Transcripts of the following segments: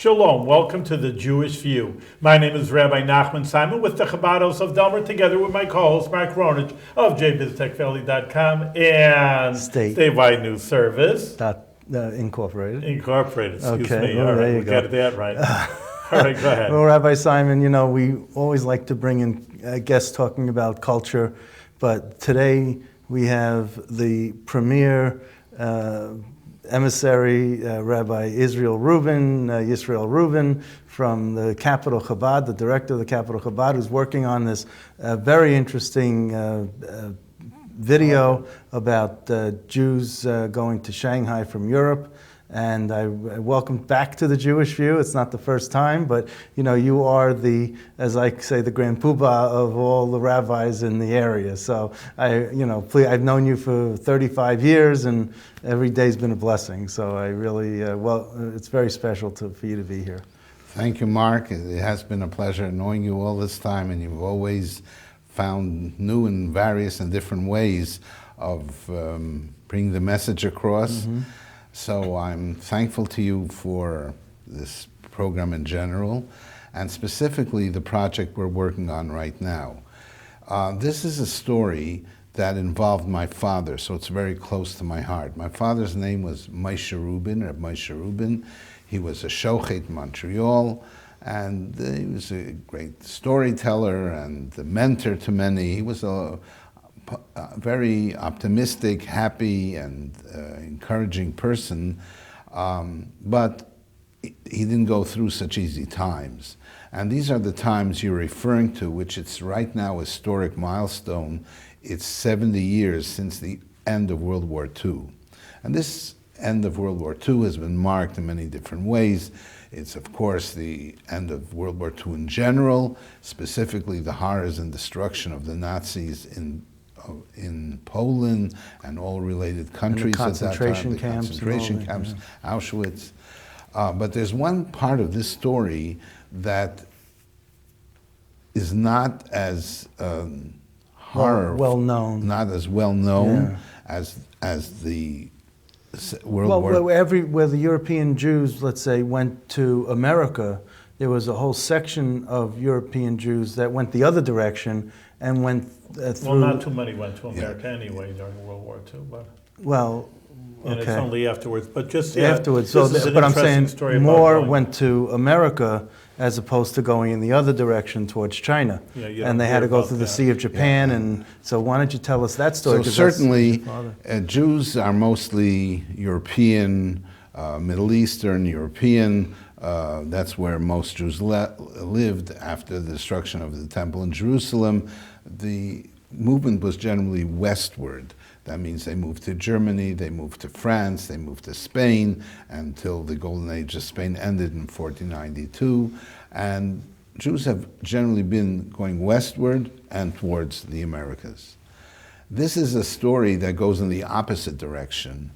Shalom, welcome to the Jewish View. My name is Rabbi Nachman Simon with the Chabados of Delmer, together with my co-host Mark Ronich of jbiztechvalley.com and Statewide News Service. Incorporated. Excuse okay, me. well, All right, there you we go. got that right. All right, go ahead. Well, Rabbi Simon, we always like to bring in guests talking about culture, but today we have the premier emissary, Rabbi Yisrael Rubin, from the capital Chabad, the director of the capital Chabad, who's working on this very interesting video about Jews going to Shanghai from Europe. And I welcome back to the Jewish View. It's not the first time, but you are the, as I say, the grand poobah of all the rabbis in the area. So I've known you for 35 years, and every day's been a blessing. So I really, it's very special for you to be here. Thank you, Mark. It has been a pleasure knowing you all this time, and you've always found new and various and different ways of bringing the message across. Mm-hmm. So I'm thankful to you for this program in general, and specifically the project we're working on right now. This is a story that involved my father, so it's very close to my heart. My father's name was Rabbi Rubin. He was a shochet in Montreal, and he was a great storyteller and a mentor to many. He was a very optimistic, happy, and encouraging person, but he didn't go through such easy times. And these are the times you're referring to, which it's right now a historic milestone. It's 70 years since the end of World War II. And this end of World War II has been marked in many different ways. It's, of course, the end of World War II in general, specifically the horrors and destruction of the Nazis in Poland and all related countries at that time, the concentration camps, Auschwitz. But there's one part of this story that is not as well known, not as well known as the World War. Where the European Jews, let's say, went to America, there was a whole section of European Jews that went the other direction and went through. Well, not too many went to America anyway during World War II, but. Well, okay. And it's only afterwards, but just afterwards. So, but I'm saying more went to America as opposed to going in the other direction towards China, and they had to go through the Sea of Japan. And so, why don't you tell us that story? So certainly, Jews are mostly European, Middle Eastern, European. That's where most Jews lived after the destruction of the temple in Jerusalem. The movement was generally westward. That means they moved to Germany, they moved to France, they moved to Spain, until the golden age of Spain ended in 1492. And Jews have generally been going westward and towards the Americas. This is a story that goes in the opposite direction.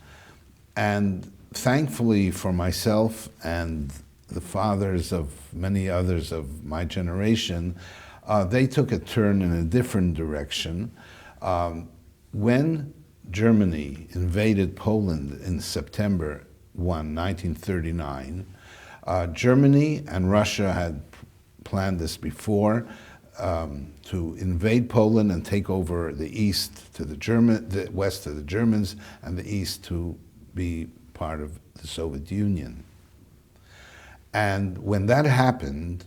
And thankfully for myself and the fathers of many others of my generation, they took a turn in a different direction. When Germany invaded Poland in September 1, 1939, Germany and Russia had planned this before, to invade Poland and take over the east to the west to the Germans, and the east to be part of the Soviet Union. And when that happened,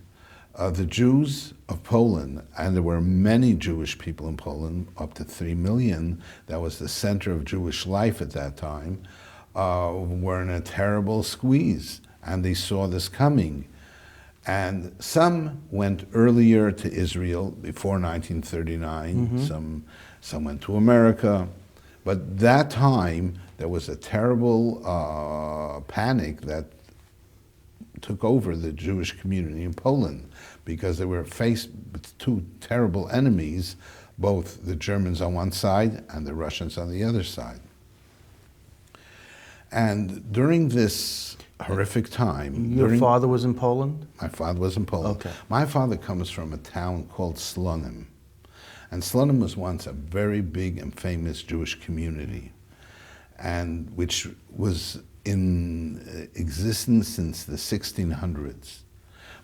the Jews of Poland, and there were many Jewish people in Poland, up to 3 million, that was the center of Jewish life at that time, were in a terrible squeeze, and they saw this coming. And some went earlier to Israel before 1939, mm-hmm. some went to America, but that time there was a terrible panic that took over the Jewish community in Poland, because they were faced with two terrible enemies, both the Germans on one side and the Russians on the other side. And during this horrific time... Your father was in Poland? My father was in Poland. Okay. My father comes from a town called Slonim. And Slonim was once a very big and famous Jewish community, and which was in existence since the 1600s.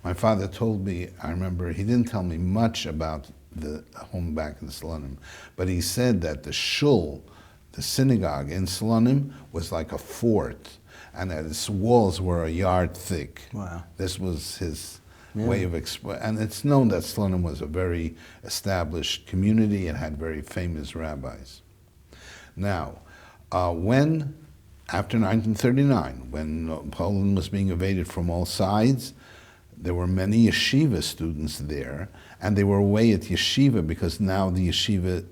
My father told me, I remember, he didn't tell me much about the home back in Salonim, but he said that the shul, the synagogue in Salonim, was like a fort, and that its walls were a yard thick. Wow. This was his way of and it's known that Salonim was a very established community and had very famous rabbis. Now, when, after 1939, when Poland was being invaded from all sides, there were many yeshiva students there, and they were away at yeshiva because now the yeshiva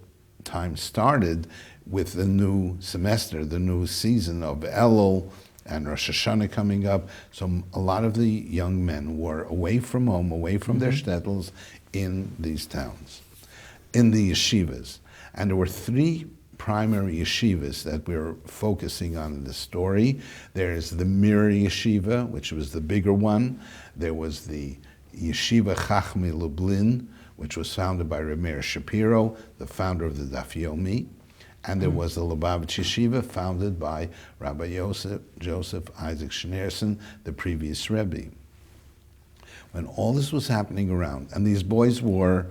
time started with the new semester, the new season of Elul and Rosh Hashanah coming up. So a lot of the young men were away from home, away from their shtetls in these towns, in the yeshivas. And there were three primary yeshivas that we're focusing on in the story. There's the Mir Yeshiva, which was the bigger one. There was the Yeshiva Chachmei Lublin, which was founded by Reb Meir Shapiro, the founder of the Daf Yomi. And there was the Lubavitch Yeshiva, founded by Rabbi Joseph Isaac Schneerson, the previous Rebbe. When all this was happening around, and these boys were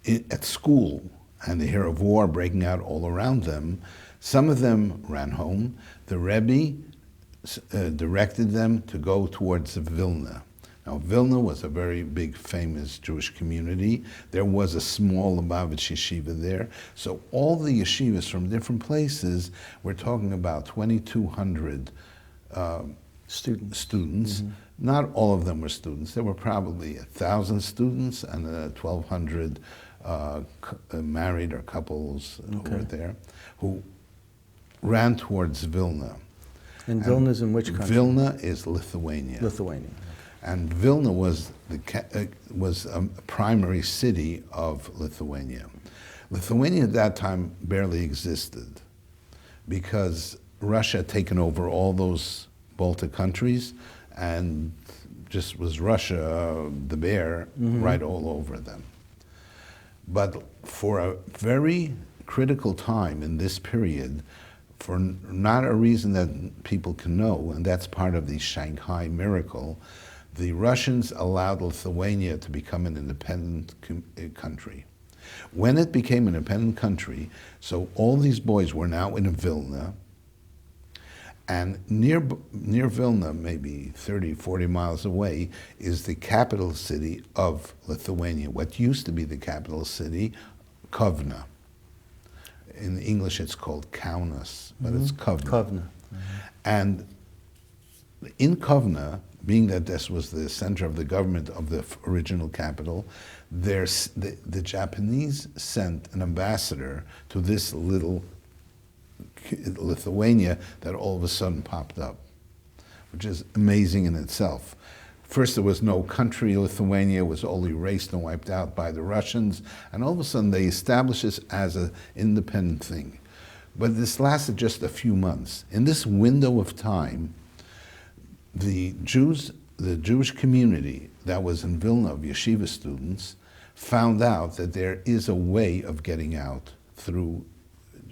at school, and they hear of war breaking out all around them, some of them ran home. The Rebbe directed them to go towards Vilna. Now, Vilna was a very big, famous Jewish community. There was a small Lubavitch yeshiva there. So all the yeshivas from different places, we're talking about 2,200 students. Not all of them were students. There were probably 1,000 students and 1,200 married or couples who were there, who ran towards Vilna. And Vilna is in which country? Vilna is Lithuania. Lithuania. And Vilna was a primary city of Lithuania. Lithuania at that time barely existed because Russia had taken over all those Baltic countries and just was Russia, the bear, right all over them. But for a very critical time in this period, for not a reason that people can know, and that's part of the Shanghai Miracle, the Russians allowed Lithuania to become an independent country. When it became an independent country, so all these boys were now in Vilna, and near Vilna, maybe 30, 40 miles away, is the capital city of Lithuania, what used to be the capital city, Kovna. In English it's called Kaunas, but it's Kovna. Kovna. And in Kovna, being that this was the center of the government of the original capital, the Japanese sent an ambassador to this little Lithuania that all of a sudden popped up, which is amazing in itself. First, there was no country. Lithuania was all erased and wiped out by the Russians, and all of a sudden they established this as an independent thing. But this lasted just a few months. In this window of time, the Jewish community that was in Vilna of yeshiva students found out that there is a way of getting out through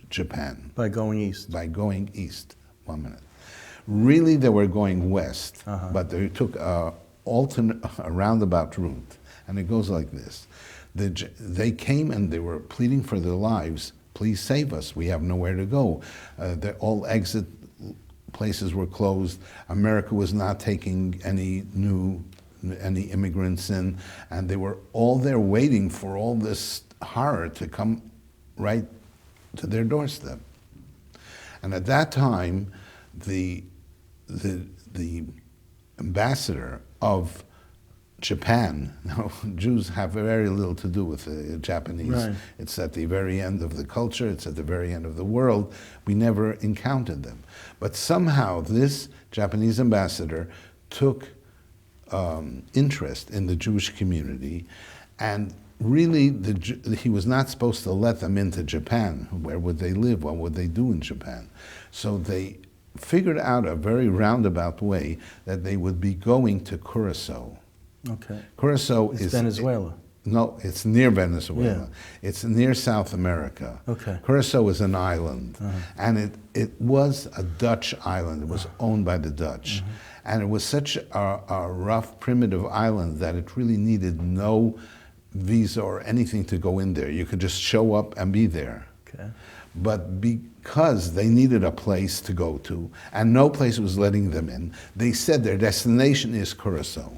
Japan. By going east. By going east. 1 minute. Really, they were going west, but they took a roundabout route, and it goes like this. They came and they were pleading for their lives. Please save us. We have nowhere to go. All exit places were closed. America was not taking any immigrants in, and they were all there waiting for all this horror to come right to their doorstep. And at that time, the ambassador of Japan, now Jews have very little to do with the Japanese. Right. It's at the very end of the culture, it's at the very end of the world. We never encountered them. But somehow this Japanese ambassador took interest in the Jewish community, and really he was not supposed to let them into Japan. Where would they live? What would they do in Japan? So they figured out a very roundabout way that they would be going to Curacao. Okay. Curacao It's is Venezuela. No, it's near Venezuela. Yeah. It's near South America. Okay. Curacao is an island, and it was a Dutch island. It was owned by the Dutch. And it was such a rough, primitive island that it really needed no visa or anything to go in there. You could just show up and be there. Okay. But because they needed a place to go to, and no place was letting them in, they said their destination is Curacao.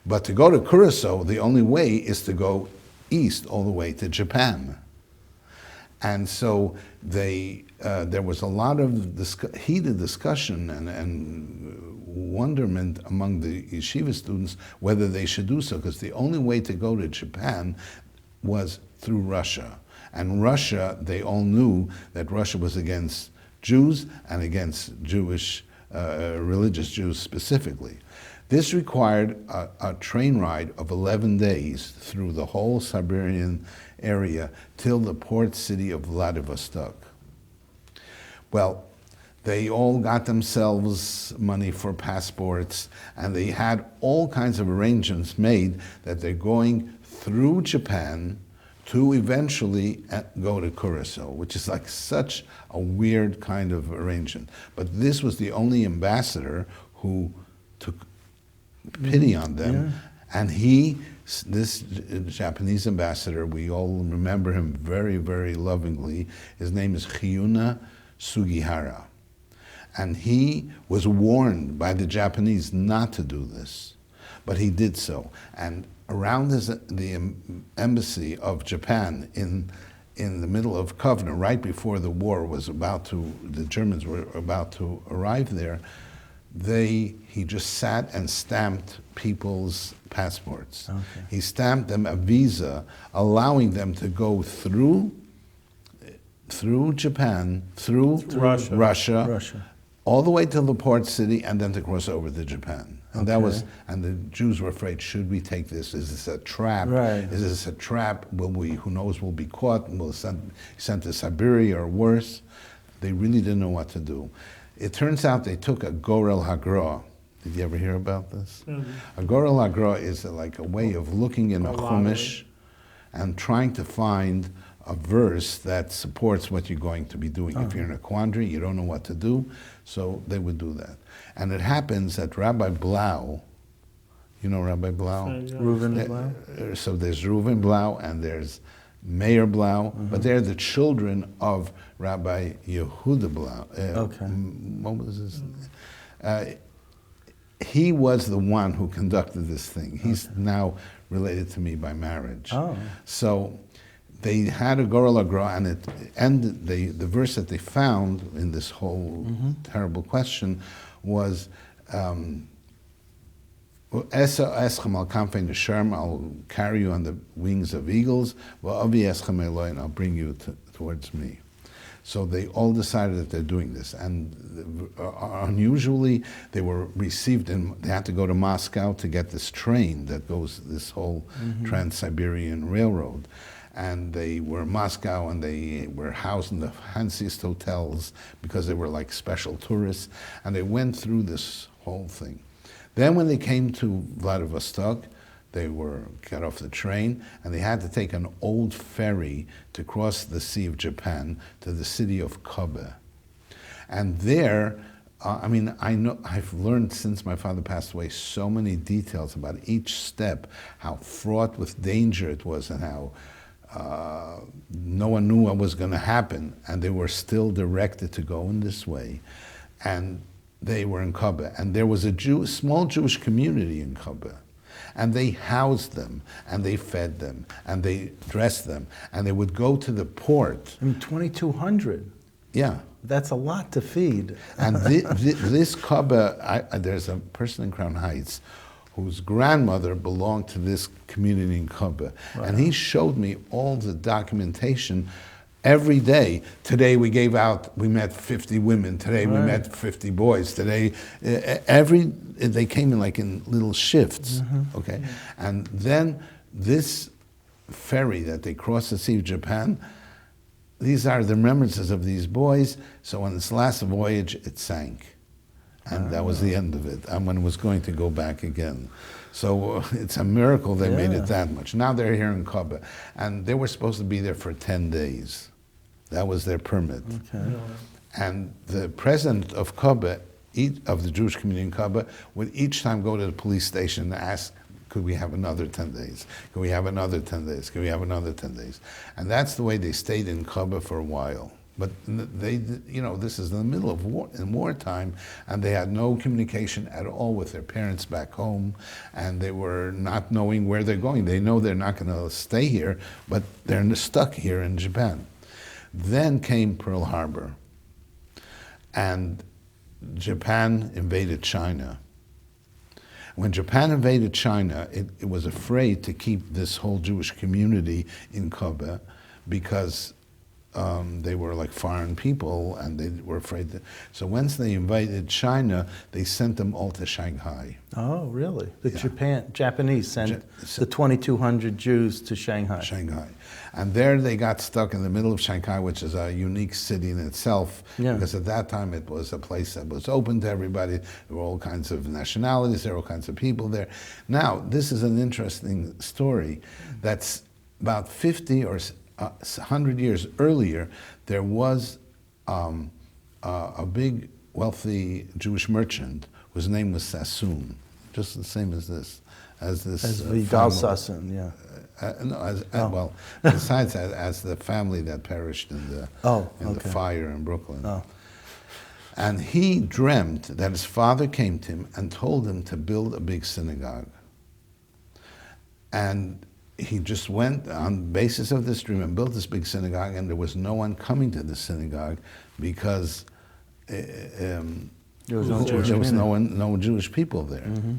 But to go to Curacao, the only way is to go east all the way to Japan. And so there was a lot of heated discussion and wonderment among the yeshiva students whether they should do so, because the only way to go to Japan was through Russia. And Russia, they all knew that Russia was against Jews and against Jewish, religious Jews specifically. This required a train ride of 11 days through the whole Siberian area till the port city of Vladivostok. Well, they all got themselves money for passports, and they had all kinds of arrangements made that they're going through Japan to eventually go to Curacao, which is like such a weird kind of arrangement. But this was the only ambassador who took pity on them. And this Japanese ambassador, we all remember him very, very lovingly. His name is Chiune Sugihara. And he was warned by the Japanese not to do this, but he did so. And around the embassy of Japan in the middle of Kovna, right before the war was the Germans were about to arrive there, he just sat and stamped people's passports. Okay. He stamped them a visa, allowing them to go through Japan, through Russia, all the way to the port city, and then to cross over to Japan. And and the Jews were afraid, should we take this? Is this a trap? Right. Is this a trap? Who knows, we'll be caught and we'll sent to Siberia or worse. They really didn't know what to do. It turns out they took a Gorel Hagra. Did you ever hear about this? A Gorel Hagra is like a way of looking in a Chumash and trying to find a verse that supports what you're going to be doing. If you're in a quandary, you don't know what to do, so they would do that. And it happens that Rabbi Blau, you know Rabbi Blau? Reuven Blau? So there's Reuven Blau and there's Mayor Blau, but they're the children of Rabbi Yehuda Blau. What was his name? He was the one who conducted this thing. He's now related to me by marriage. So they had a Gorel Hagra, and it ended. The verse that they found in this whole terrible question was, I'll carry you on the wings of eagles, and I'll bring you towards me. So they all decided that they're doing this. And unusually, they were received they had to go to Moscow to get this train that goes this whole Trans-Siberian Railroad. And they were in Moscow, and they were housed in the fanciest hotels because they were like special tourists. And they went through this whole thing. Then when they came to Vladivostok, they got off the train, and they had to take an old ferry to cross the Sea of Japan to the city of Kobe. And there, I've learned since my father passed away so many details about each step, how fraught with danger it was, and how no one knew what was going to happen, and they were still directed to go in this way. And they were in Kobe, and there was a small Jewish community in Kobe. And they housed them, and they fed them, and they dressed them, and they would go to the port. 2,200. Yeah. That's a lot to feed. And this Kobe, there's a person in Crown Heights whose grandmother belonged to this community in Kobe. Wow. And he showed me all the documentation every day. Today we met 50 women. Today we met 50 boys. Today, they came in like in little shifts, okay? And then this ferry that they crossed the Sea of Japan, these are the remembrances of these boys. So on this last voyage, it sank. And that was the end of it. And one was going to go back again. So it's a miracle they made it that much. Now they're here in Chabad. And they were supposed to be there for 10 days. That was their permit. Okay. And the president of Chabad, of the Jewish community in Chabad, would each time go to the police station and ask, could we have another 10 days? Could we have another 10 days? Could we have another 10 days? And that's the way they stayed in Chabad for a while. But they, this is in the middle of war, in wartime, and they had no communication at all with their parents back home, and they were not knowing where they're going. They know they're not going to stay here, but they're stuck here in Japan. Then came Pearl Harbor, and Japan invaded China. When Japan invaded China, it was afraid to keep this whole Jewish community in Kobe because they were like foreign people and they were afraid that. So once they invaded China, they sent them all to Shanghai. Oh, really? The Japanese sent the 2,200 Jews to Shanghai. Shanghai. And there they got stuck in the middle of Shanghai, which is a unique city in itself, because at that time it was a place that was open to everybody. There were all kinds of nationalities, there were all kinds of people there. Now, this is an interesting story. That's about 50 or 100 years earlier, there was a big, wealthy Jewish merchant whose name was Sassoon, just the same as this. As Vidal Sassoon, yeah. Well, besides that, as the family that perished in the fire in Brooklyn. Oh. And he dreamt that his father came to him and told him to build a big synagogue. And he just went on the basis of this dream and built this big synagogue, and there was no one coming to the synagogue because there was no Jewish people there. Mm-hmm.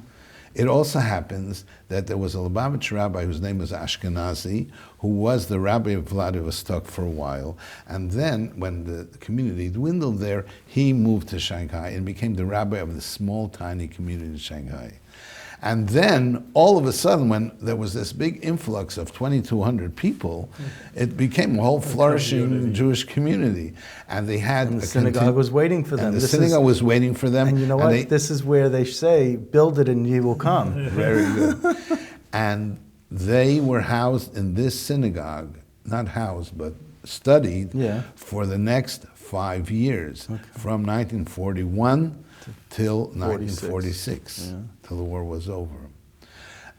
It also happens that there was a Lubavitch rabbi whose name was Ashkenazi, who was the rabbi of Vladivostok for a while. And then, when the community dwindled there, he moved to Shanghai and became the rabbi of the small, tiny community in Shanghai. And then, all of a sudden, when there was this big influx of 2,200 people, it became a whole flourishing Jewish community. And they had the synagogue was waiting for them. And the synagogue was waiting for them. And you know what? This is where they say, build it and ye will come. Very good. And they were housed in this synagogue, not housed, but studied for the next 5 years, from 1941 till 1946, till the war was over.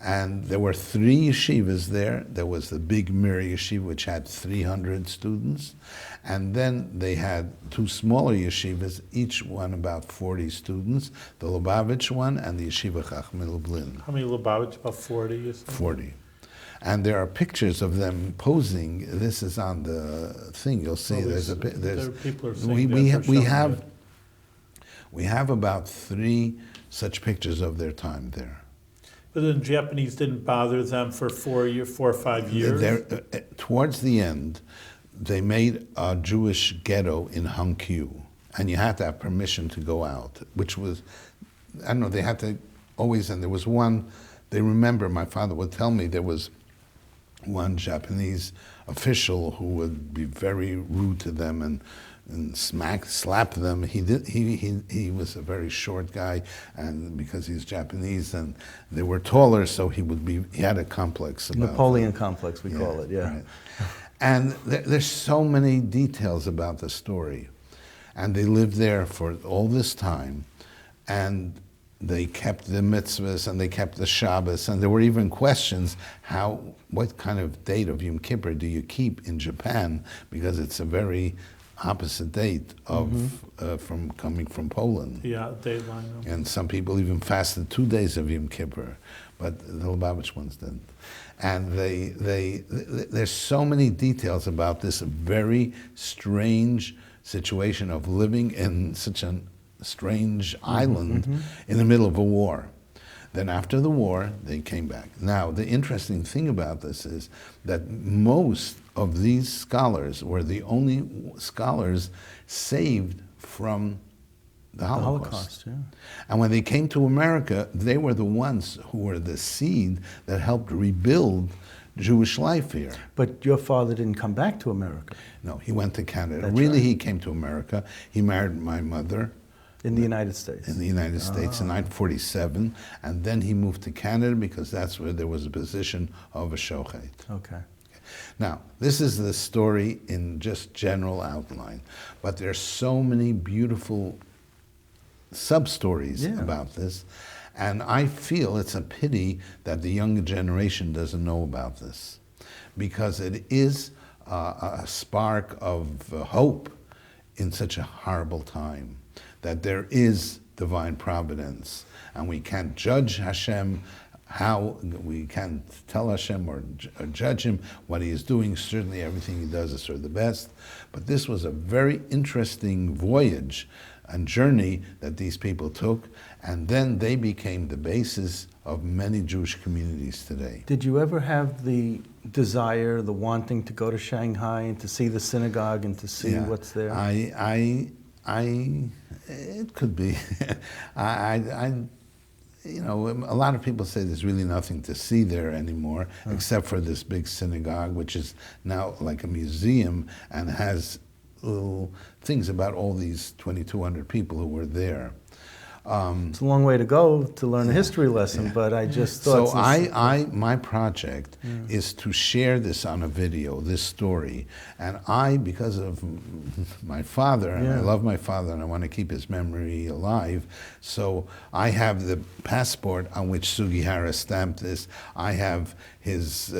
And there were 3 yeshivas there. There was the big Mir yeshiva, which had 300 students. And then they had 2 smaller yeshivas, each one about 40 students, the Lubavitch one and the Yeshiva Chachmei Lublin. How many Lubavitch? About 40, you said? 40. And there are pictures of them posing. This is on the thing. You'll see we have about 3 such pictures of their time there. But the Japanese didn't bother them for 4 or 5 years? Towards the end, they made a Jewish ghetto in Hankyu, and you had to have permission to go out, which was, I don't know, they had to always, and there was one, they remember, my father would tell me, there was one Japanese official who would be very rude to them and slap them. He was a very short guy, and because he's Japanese, and they were taller, so he had a complex about Napoleon complex, we call it, Right. And there's so many details about the story, and they lived there for all this time, and they kept the mitzvahs and they kept the Shabbos, and there were even questions what kind of date of Yom Kippur do you keep in Japan, because it's a very opposite date of from coming from Poland. Yeah, date line. And some people even fasted 2 days of Yom Kippur, but the Lubavitch ones didn't. And there's so many details about this very strange situation of living in such a strange island in the middle of a war. Then after the war, they came back. Now, the interesting thing about this is that most of these scholars were the only scholars saved from the Holocaust. And when they came to America, they were the ones who were the seed that helped rebuild Jewish life here. But your father didn't come back to America. No, he went to Canada. That's Really, right. he came to America. He married my mother. In the United States? In the United States in 1947, and then he moved to Canada because that's where there was a position of a shochet. Okay. Now, this is the story in just general outline, but there's so many beautiful sub-stories about this, and I feel it's a pity that the younger generation doesn't know about this, because it is a spark of hope in such a horrible time, that there is divine providence, and we can't judge Hashem, we can't tell Hashem or judge him what he is doing. Certainly everything he does is for the best, but this was a very interesting voyage and journey that these people took, and then they became the basis of many Jewish communities today. Did you ever have the desire, the wanting to go to Shanghai and to see the synagogue and to see what's there? It could be. You know, a lot of people say there's really nothing to see there anymore, except for this big synagogue, which is now like a museum and has little things about all these 2,200 people who were there. It's a long way to go to learn a history lesson, but I just thought... So my project is to share this on a video, this story, and because of my father, and I love my father and I want to keep his memory alive, so I have the passport on which Sugihara stamped this. I have his,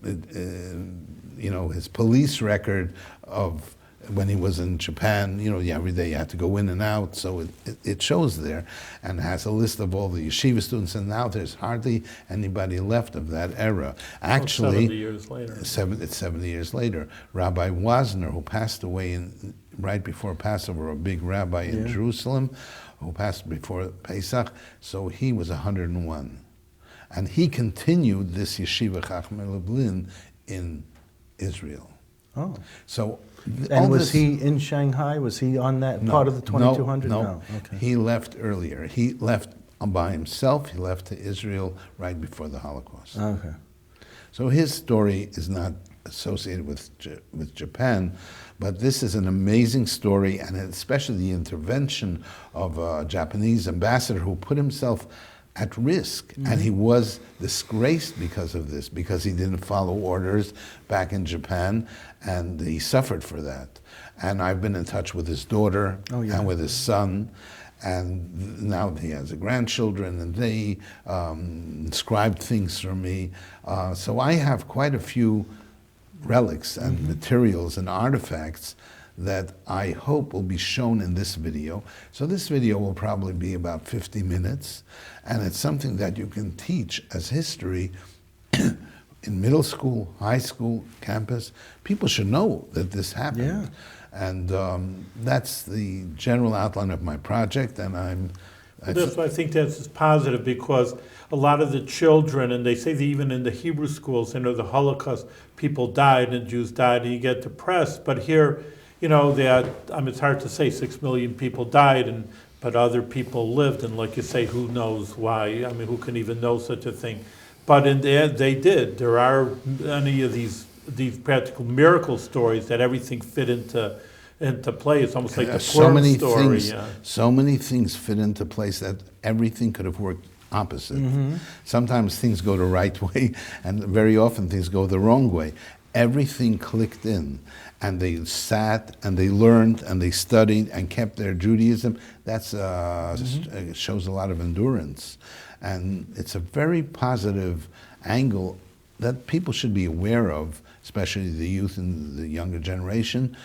his police record of when he was in Japan, every day you had to go in and out, so it shows there, and has a list of all the yeshiva students, and now there's hardly anybody left of that era. Actually, 70 years later. It's 70 years later. Rabbi Wasner, who passed away right before Passover, a big rabbi in Jerusalem, who passed before Pesach, so he was 101. And he continued this yeshiva Chachmei Lublin in Israel. Oh. So, and was he in Shanghai? Was he on that part of the 2,200? No. Okay. He left earlier. He left by himself. He left to Israel right before the Holocaust. Okay. So his story is not associated with Japan, but this is an amazing story, and especially the intervention of a Japanese ambassador who put himself at risk, and he was disgraced because of this, because he didn't follow orders back in Japan, and he suffered for that. And I've been in touch with his daughter and with his son, and now he has grandchildren, and they inscribed things for me. So I have quite a few relics and materials and artifacts that I hope will be shown in this video. So this video will probably be about 50 minutes, and it's something that you can teach as history in middle school, high school, campus. People should know that this happened. Yeah. And that's the general outline of my project, and I think that's positive, because a lot of the children, and they say that even in the Hebrew schools, the Holocaust, people died and Jews died, and you get depressed. But here, it's hard to say 6 million people died, but other people lived, and like you say, who knows why? Who can even know such a thing? But in the end, they did. There are any of these practical miracle stories that everything fit into play. It's almost like the story. So many things fit into place that everything could have worked opposite. Sometimes things go the right way, and very often things go the wrong way. Everything clicked in, and they sat and they learned and they studied and kept their Judaism. That's it shows a lot of endurance, and it's a very positive angle that people should be aware of, especially the youth and the younger generation,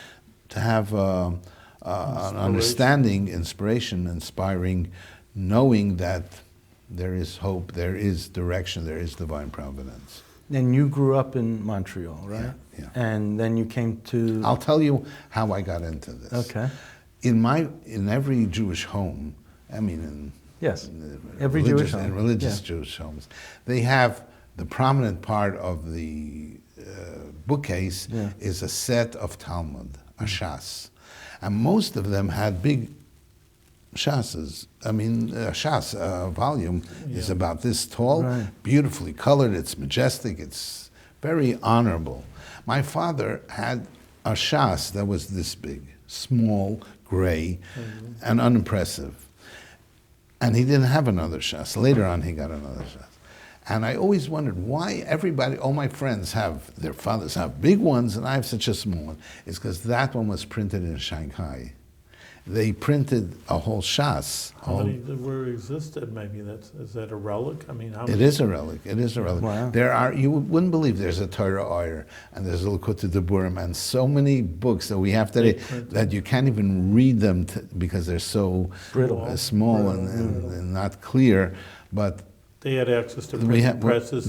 to have an understanding, inspiration, inspiring, knowing that there is hope, there is direction, there is divine providence. And you grew up in Montreal, right? Yeah. And then you came to... I'll tell you how I got into this. Okay. In every Jewish home, every Jewish home. In religious Jewish homes, they have the prominent part of the bookcase is a set of Talmud, a Shas. And most of them had big Shas's. A Shas volume is about this tall, beautifully colored, it's majestic, it's very honorable. My father had a Shas that was this big. small, gray, and unimpressive. And he didn't have another shas. Later on, he got another shas. And I always wondered why everybody, all my friends have, their fathers have big ones, and I have such a small one. It's because that one was printed in Shanghai. They printed a whole shas. How many were existed? Maybe is that a relic? I mean, how many? It is a relic. It is a relic. Wow. There are, you wouldn't believe, there's a Torah Oyer, and there's a Likutei Deburim, and so many books that we have today that you can't even read them because they're so small and not clear. But they had access to printing presses.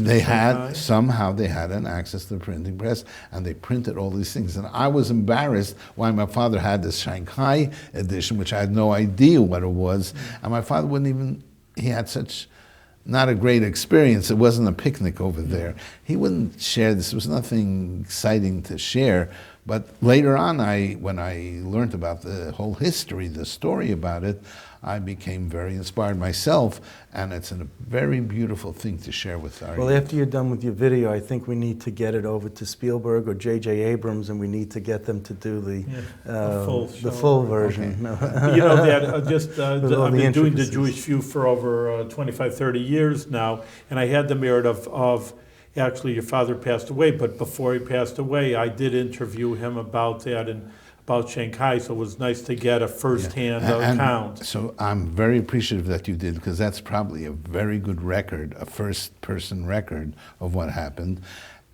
Somehow they had an access to the printing press, and they printed all these things. And I was embarrassed why my father had this Shanghai edition, which I had no idea what it was. And my father wouldn't even, he had such not a great experience. It wasn't a picnic over there. He wouldn't share this. There was nothing exciting to share. But later on, when I learned about the whole history, the story about it, I became very inspired myself, and it's a very beautiful thing to share with our Well, after you're done with your video, I think we need to get it over to Spielberg or J.J. Abrams, and we need to get them to do the full version. Okay. You know, that I've been doing the Jewish View for over 25, 30 years now, and I had the merit of actually, your father passed away, but before he passed away, I did interview him about that and about Shanghai, so it was nice to get a first-hand account. So I'm very appreciative that you did, because that's probably a very good record, a first-person record of what happened.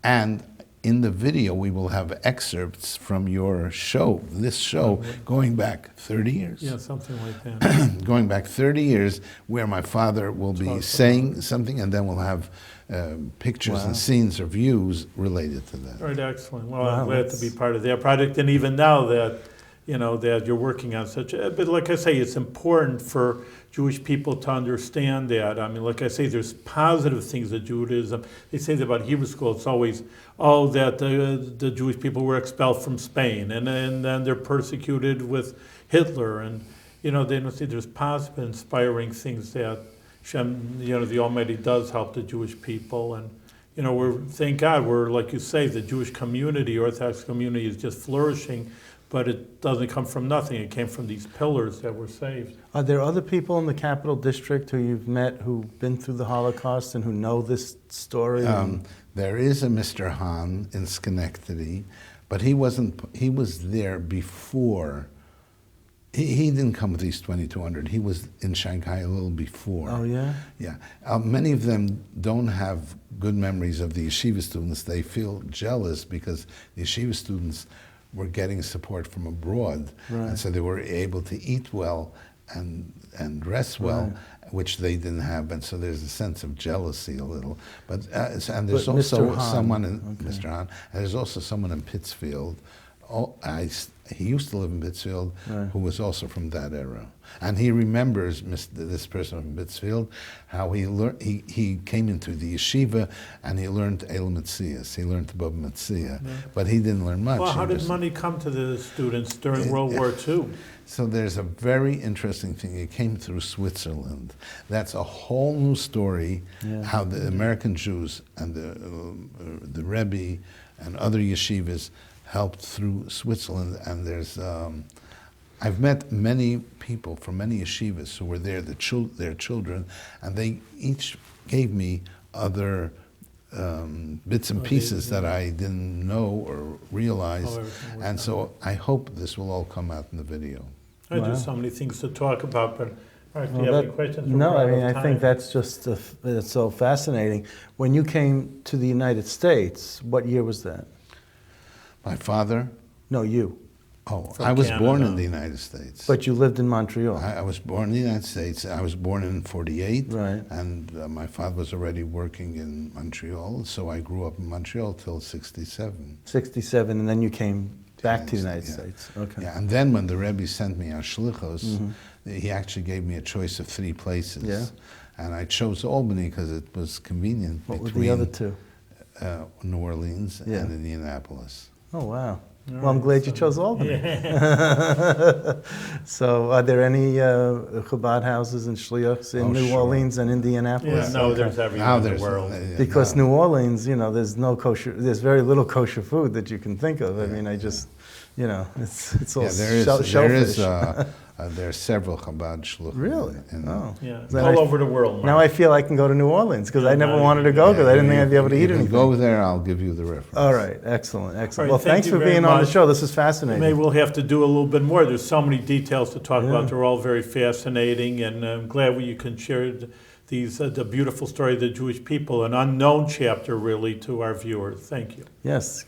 And in the video, we will have excerpts from your show, this show, going back 30 years. Yeah, something like that. Going back 30 years, where my father will be saying something, and then we'll have pictures and scenes or views related to that. All right, excellent. Well, I'm glad to be part of that project, and even now that, you know, that you're working on such a, but like I say, it's important for Jewish people to understand that. I mean, like I say, there's positive things of Judaism. They say that about Hebrew school, it's always, that the Jewish people were expelled from Spain, and then they're persecuted with Hitler, and, you know, they don't see there's positive, inspiring things that Shem, you know, the Almighty does help the Jewish people, and, you know, thank God, we're, like you say, the Jewish community, Orthodox community is just flourishing, but it doesn't come from nothing. It came from these pillars that were saved. Are there other people in the Capital District who you've met who've been through the Holocaust and who know this story? There is a Mr. Hahn in Schenectady, but he was there before. He didn't come with these 2,200. He was in Shanghai a little before. Oh, yeah? Yeah. Many of them don't have good memories of the yeshiva students. They feel jealous because the yeshiva students were getting support from abroad. Right. And so they were able to eat well and dress well, which they didn't have. And so there's a sense of jealousy a little. But and there's also someone in Mr. Hahn, and there's also someone in Pittsfield. He used to live in Pittsfield, who was also from that era, and he remembers this person from Pittsfield, how he learned. He came into the yeshiva and he learned El Metzias. He learned Baba Metzia, but he didn't learn much. Well, how did money come to the students during World War II? So there's a very interesting thing. It came through Switzerland. That's a whole new story. How the American Jews and the Rebbe and other yeshivas helped through Switzerland, and there's I've met many people from many yeshivas who were there, their children, and they each gave me other bits and pieces that I didn't know or realize, and so I hope this will all come out in the video. There's so many things to talk about, but all right, do you have any questions? No, I mean, I think that's just it's so fascinating. When you came to the United States, what year was that? My father? No, you. Oh, I was born in the United States. But you lived in Montreal. I was born in the United States. I was born in 48. Right. And my father was already working in Montreal, so I grew up in Montreal till 67. 67, and then you came back to the United States. Okay. Yeah, and then when the Rebbe sent me on Shlichos, he actually gave me a choice of 3 places. Yeah. And I chose Albany because it was convenient. What were the other 2? New Orleans and Indianapolis. Oh, wow. Well, I'm glad you chose Albany. Yeah. So, are there any Chabad houses and shliachs in New sure. Orleans and Indianapolis? Yeah, no, Okay. there's everywhere Now in the there's world. Because now- New Orleans, there's no kosher. There's very little kosher food that you can think of. I mean, it's all shellfish. There are several Chabad shluchim. Really? Oh. Yeah, it's Then all I- over the world. Now I feel I can go to New Orleans because I never now wanted to you- go because I didn't think I'd be able to eat You anything. go there, I'll give you the reference. All right, excellent. All right, Well, thank thanks you for very being on the much. show. This is fascinating. Maybe we'll have to do a little bit more. There's so many details to talk Yeah. about. They're all very fascinating, and I'm glad you can share the beautiful story of the Jewish people, an unknown chapter really to our viewers. Thank you. Yes,